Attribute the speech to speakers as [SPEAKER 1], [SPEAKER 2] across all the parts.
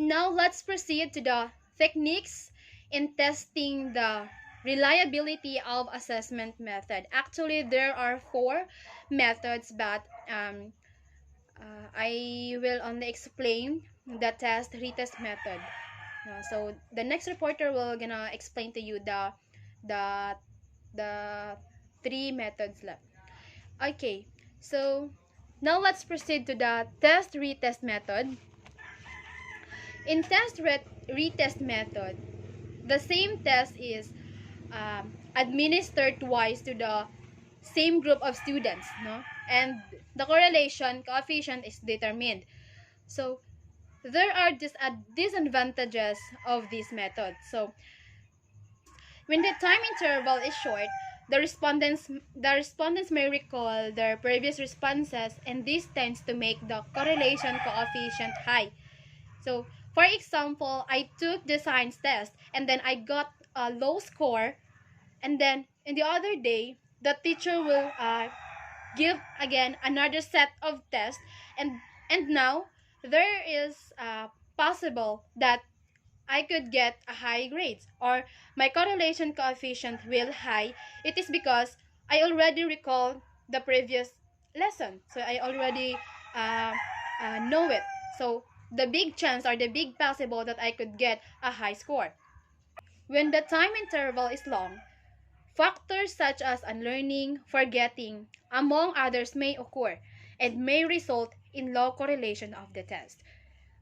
[SPEAKER 1] now let's proceed to the techniques in testing the reliability of assessment method. Actually, there are 4 methods, but I will only explain the test retest method. So the next reporter will gonna explain to you the the 3 methods left. Okay, so now let's proceed to the test retest method. In retest method, the same test is administered twice to the same group of students, no? And the correlation coefficient is determined. So there are disadvantages of this method. So when the time interval is short, the respondents may recall their previous responses, and this tends to make the correlation coefficient high. So, for example, I took the science test and then I got a low score, and then in the other day, the teacher will give again another set of tests, and now there is possible that I could get a high grades, or my correlation coefficient will high. It is because I already recall the previous lesson, so I already know it. So the big chance, or the big possible, that I could get a high score. When the time interval is long, factors such as unlearning, forgetting, among others may occur and may result in low correlation of the test.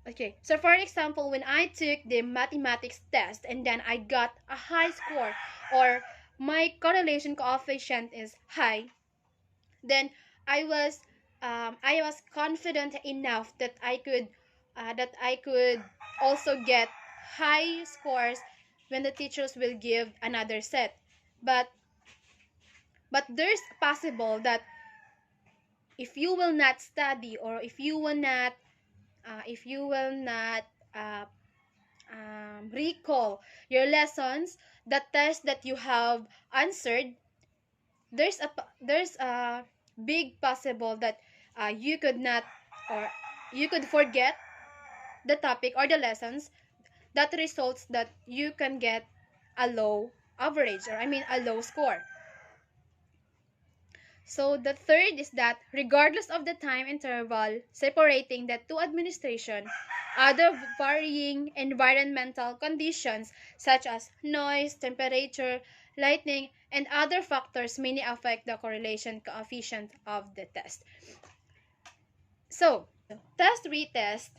[SPEAKER 1] Okay, so for example, when I took the mathematics test and then I got a high score, or my correlation coefficient is high, then I was confident enough that I could also get high scores when the teachers will give another set. But there's possible that if you will not study, or if you will not uh, recall your lessons, the test that you have answered, there's a big possible that you could not, or you could forget the topic or the lessons. That results that you can get a low average, or I mean a low score. So the third is that regardless of the time interval separating the two administration, other varying environmental conditions such as noise, temperature, lighting, and other factors may affect the correlation coefficient of the test. So, test retest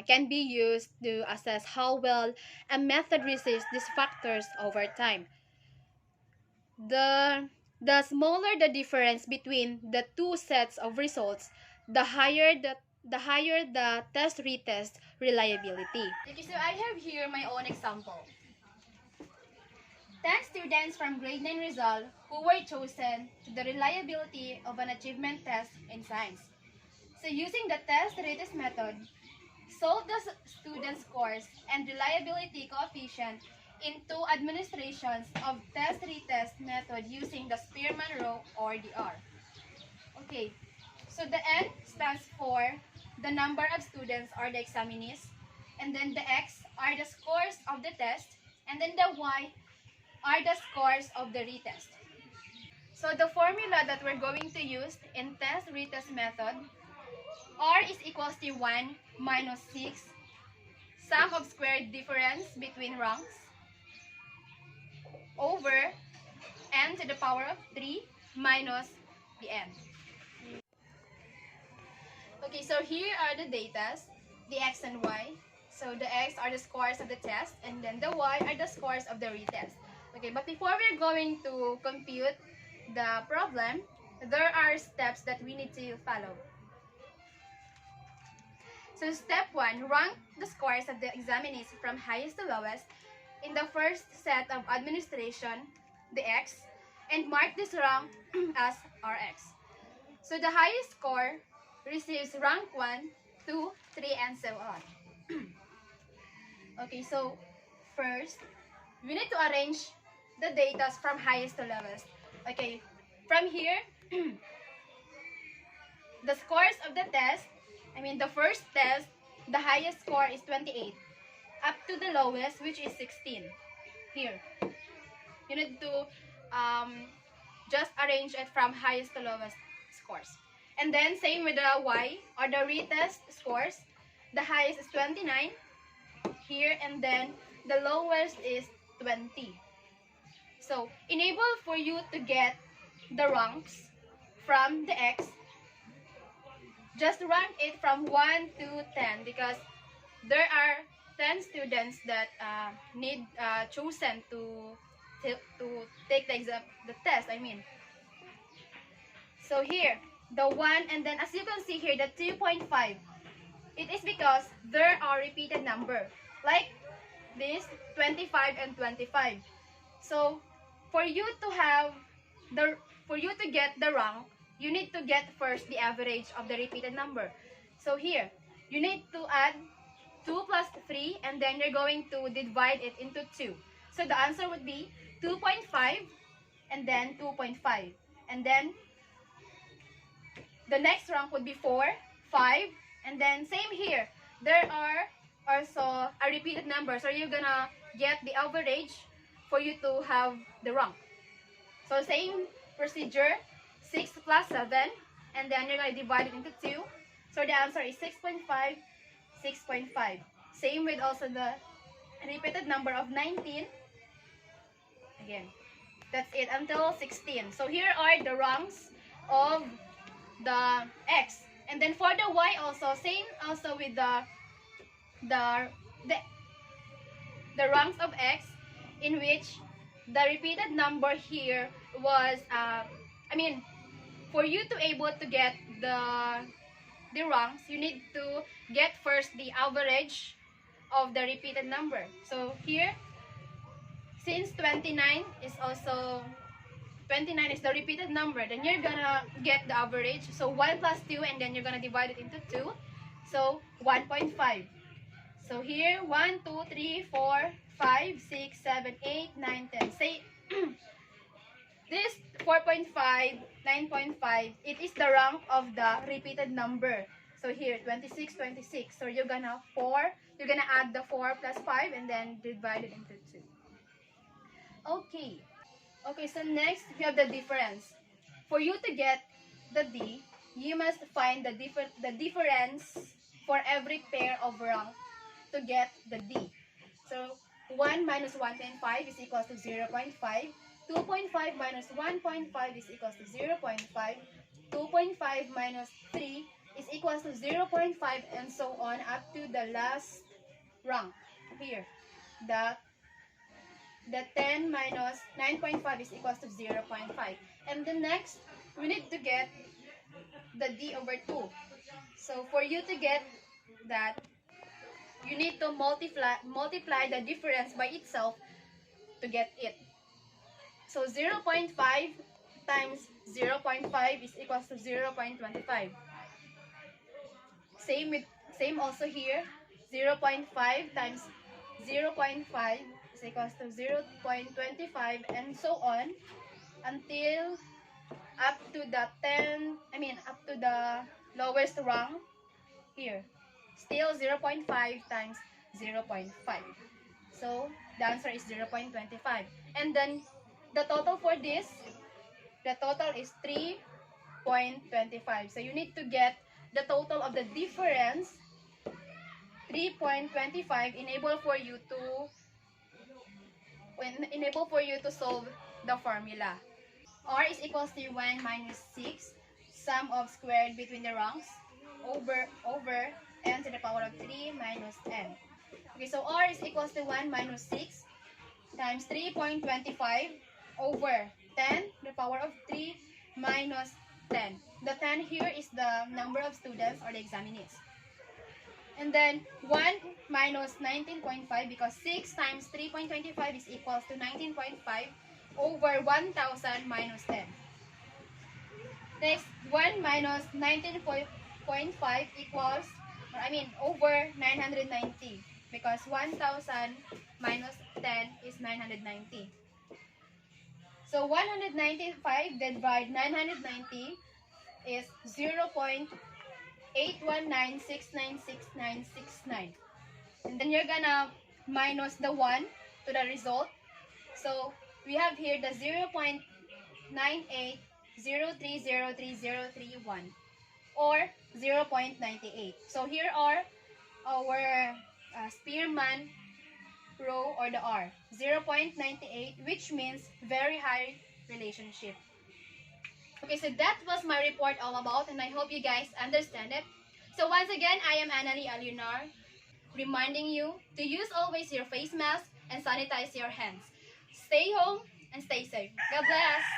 [SPEAKER 1] can be used to assess how well a method resists these factors over time. The smaller the difference between the two sets of results, the higher the test retest reliability. Okay, so I have here my own example. 10 students from grade 9 Rizal who were chosen to the reliability of an achievement test in science. So using the test retest method, solve the student scores and reliability coefficient in two administrations of test retest method using the Spearman-Rao or DR. Okay, so the N stands for the number of students or the examinees, and then the X are the scores of the test, and then the Y are the scores of the retest. So the formula that we're going to use in test retest method, R is equals to 1 minus 6 sum of squared difference between ranks over n to the power of 3 minus the n. Okay, so here are the datas, the x and y. So the x are the scores of the test, and then the y are the scores of the retest. Okay, but before we're going to compute the problem, there are steps that we need to follow. So step 1, rank the scores of the examinees from highest to lowest in the first set of administration, the X, and mark this rank as Rx. So the highest score receives rank 1, 2, 3, and so on. Okay, so first, we need to arrange the data from highest to lowest. Okay, from here, the scores of the test, the first test, the highest score is 28. up to the lowest, which is 16. Here. You need to just arrange it from highest to lowest scores. And then same with the Y or the retest scores. The highest is 29 here, and then the lowest is 20. So enable for you to get the ranks from the X. Just rank it from 1 to 10 because there are 10 students that need chosen to take the exam, the test, I mean. So here, the 1, and then as you can see here, the 2.5. It is because there are repeated number. Like this, 25 and 25. So, for you to get the rank, you need to get first the average of the repeated number. So here, you need to add 2 plus 3, and then you're going to divide it into 2. So the answer would be 2.5 and then 2.5. And then the next rank would be 4, 5, and then same here. There are also a repeated number, so you're gonna get the average for you to have the rank. So same procedure, 6 plus 7, and then you're gonna divide it into 2. So the answer is 6.5, 6.5. Same with also the repeated number of 19. Again, that's it until 16. So here are the ranks of the X. And then for the Y also, same also with the ranks of X, in which the repeated number here was for you to able to get the ranks, you need to get first the average of the repeated number. So here, since 29 is the repeated number, then you're gonna get the average. So 1 plus 2, and then you're gonna divide it into 2. So 1.5. So here, 1, 2, 3, 4, 5, 6, 7, 8, 9, 10. Say, this 4.5, 9.5, it is the rank of the repeated number. So here, 26, 26. So you're gonna add the 4 plus 5, and then divide it into 2. Okay. Okay, so next, we have the difference. For you to get the D, you must find the difference for every pair of rank to get the D. So 1 minus 1.5 is equals to 0.5. 2.5 minus 1.5 is equals to 0.5. 2.5 minus 3 is equals to 0.5, and so on up to the last rank. Here, the 10 minus 9.5 is equals to 0.5. And the next, we need to get the D over 2. So for you to get that, you need to multiply the difference by itself to get it. So 0.5 times 0.5 is equals to 0.25. Same also here. 0.5 times 0.5 is equals to 0.25, and so on until up to the lowest rank here. Still 0.5 times 0.5. So the answer is 0.25. And then the total for this, the total is 3.25. So you need to get the total of the difference, 3.25, enable for you to solve the formula. R is equals to 1 minus 6, sum of squared between the ranks, over n to the power of 3 minus n. Okay, so R is equals to 1 minus 6 times 3.25 over 10 to the power of 3 minus 10. The 10 here is the number of students or the examinees. And then 1 minus 19.5, because 6 times 3.25 is equals to 19.5 over 1,000 minus 10. Next, 1 minus 19.5 equals, over 990, because 1,000 minus 10 is 990. So 195 divided by 990 is 0.819696969. And then you're gonna minus the 1 to the result. So we have here the 0.98030331 or 0.98. So here are our Spearman rho or the R, 0.98, which means very high relationship. Okay, so that was my report all about, and I hope you guys understand it. So once again, I am Annalie Alunar, reminding you to use always your face mask and sanitize your hands. Stay home and stay safe. God bless!